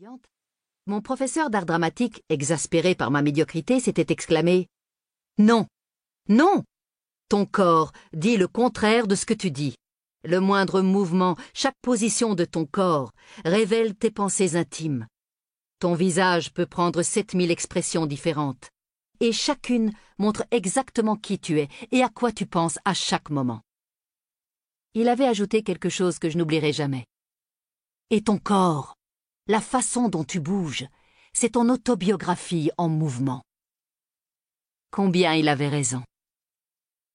étudiante, mon professeur d'art dramatique, exaspéré par ma médiocrité, s'était exclamé « Non, non! Ton corps dit le contraire de ce que tu dis. Le moindre mouvement, chaque position de ton corps révèle tes pensées intimes. Ton visage peut prendre 7000 expressions différentes, et chacune montre exactement qui tu es et à quoi tu penses à chaque moment. » Il avait ajouté quelque chose que je n'oublierai jamais. « Et ton corps, la façon dont tu bouges, c'est ton autobiographie en mouvement. » Combien il avait raison.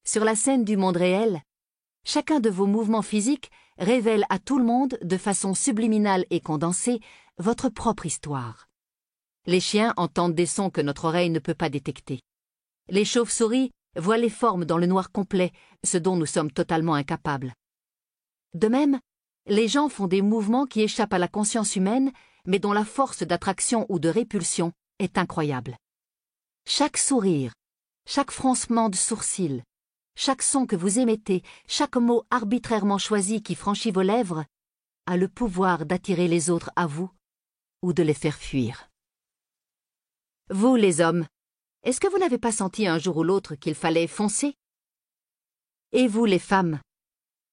Sur la scène du monde réel, chacun de vos mouvements physiques révèle à tout le monde, de façon subliminale et condensée, votre propre histoire. Les chiens entendent des sons que notre oreille ne peut pas détecter. Les chauves-souris voient les formes dans le noir complet, ce dont nous sommes totalement incapables. De même, les gens font des mouvements qui échappent à la conscience humaine, mais dont la force d'attraction ou de répulsion est incroyable. Chaque sourire, chaque froncement de sourcils, chaque son que vous émettez, chaque mot arbitrairement choisi qui franchit vos lèvres, a le pouvoir d'attirer les autres à vous ou de les faire fuir. Vous, les hommes, est-ce que vous n'avez pas senti un jour ou l'autre qu'il fallait foncer? Et vous, les femmes,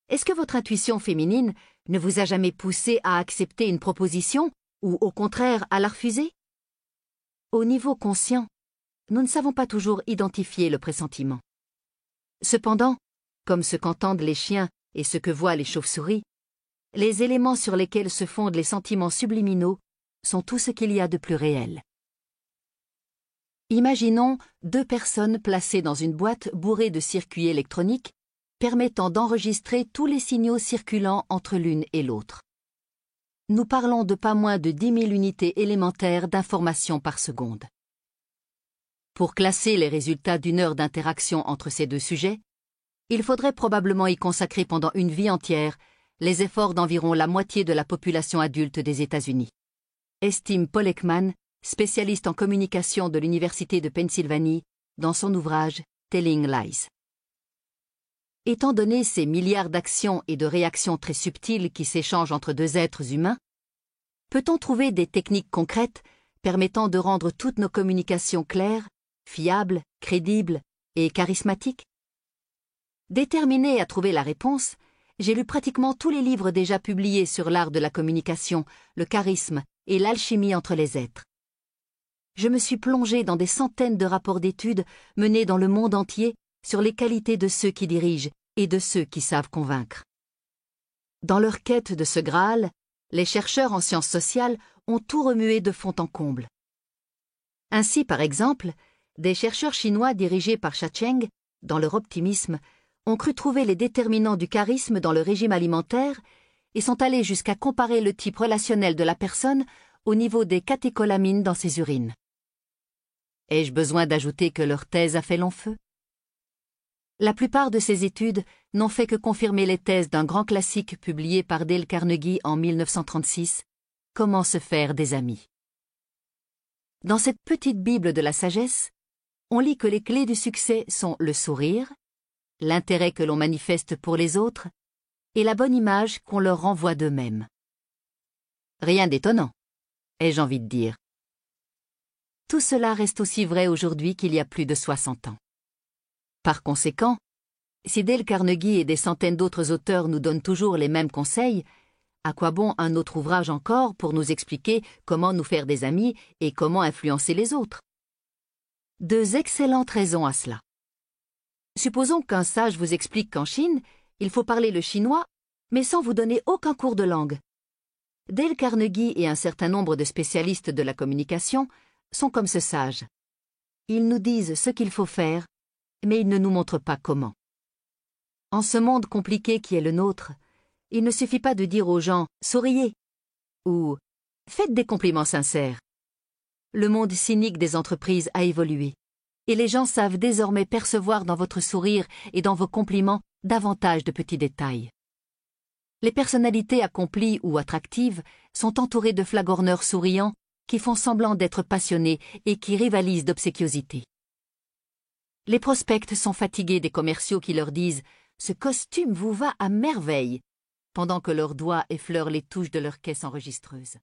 est-ce que votre intuition féminine ne vous a jamais poussé à accepter une proposition ou au contraire à la refuser? Au niveau conscient, nous ne savons pas toujours identifier le pressentiment. Cependant, comme ce qu'entendent les chiens et ce que voient les chauves-souris, les éléments sur lesquels se fondent les sentiments subliminaux sont tout ce qu'il y a de plus réel. Imaginons 2 personnes placées dans une boîte bourrée de circuits électroniques permettant d'enregistrer tous les signaux circulant entre l'une et l'autre. Nous parlons de pas moins de 10 000 unités élémentaires d'information par seconde. Pour classer les résultats d'une heure d'interaction entre ces 2 sujets, il faudrait probablement y consacrer pendant une vie entière les efforts d'environ la moitié de la population adulte des États-Unis, estime Paul Ekman, spécialiste en communication de l'Université de Pennsylvanie, dans son ouvrage Telling Lies. Étant donné ces milliards d'actions et de réactions très subtiles qui s'échangent entre 2 êtres humains, peut-on trouver des techniques concrètes permettant de rendre toutes nos communications claires, fiables, crédibles et charismatiques? Déterminé à trouver la réponse, j'ai lu pratiquement tous les livres déjà publiés sur l'art de la communication, le charisme et l'alchimie entre les êtres. Je me suis plongé dans des centaines de rapports d'études menés dans le monde entier sur les qualités de ceux qui dirigent et de ceux qui savent convaincre. Dans leur quête de ce Graal, les chercheurs en sciences sociales ont tout remué de fond en comble. Ainsi, par exemple, des chercheurs chinois dirigés par Cha Cheng, dans leur optimisme, ont cru trouver les déterminants du charisme dans le régime alimentaire et sont allés jusqu'à comparer le type relationnel de la personne au niveau des catécholamines dans ses urines. Ai-je besoin d'ajouter que leur thèse a fait long feu? La plupart de ces études n'ont fait que confirmer les thèses d'un grand classique publié par Dale Carnegie en 1936, « Comment se faire des amis ». Dans cette petite Bible de la sagesse, on lit que les clés du succès sont le sourire, l'intérêt que l'on manifeste pour les autres et la bonne image qu'on leur renvoie d'eux-mêmes. Rien d'étonnant, ai-je envie de dire. Tout cela reste aussi vrai aujourd'hui qu'il y a plus de 60 ans. Par conséquent, si Dale Carnegie et des centaines d'autres auteurs nous donnent toujours les mêmes conseils, à quoi bon un autre ouvrage encore pour nous expliquer comment nous faire des amis et comment influencer les autres? 2 excellentes raisons à cela. Supposons qu'un sage vous explique qu'en Chine, il faut parler le chinois, mais sans vous donner aucun cours de langue. Dale Carnegie et un certain nombre de spécialistes de la communication sont comme ce sage. Ils nous disent ce qu'il faut faire, mais ils ne nous montrent pas comment. En ce monde compliqué qui est le nôtre, il ne suffit pas de dire aux gens « souriez » ou « faites des compliments sincères ». Le monde cynique des entreprises a évolué, et les gens savent désormais percevoir dans votre sourire et dans vos compliments davantage de petits détails. Les personnalités accomplies ou attractives sont entourées de flagorneurs souriants qui font semblant d'être passionnés et qui rivalisent d'obséquiosité. Les prospects sont fatigués des commerciaux qui leur disent « Ce costume vous va à merveille » pendant que leurs doigts effleurent les touches de leur caisse enregistreuse.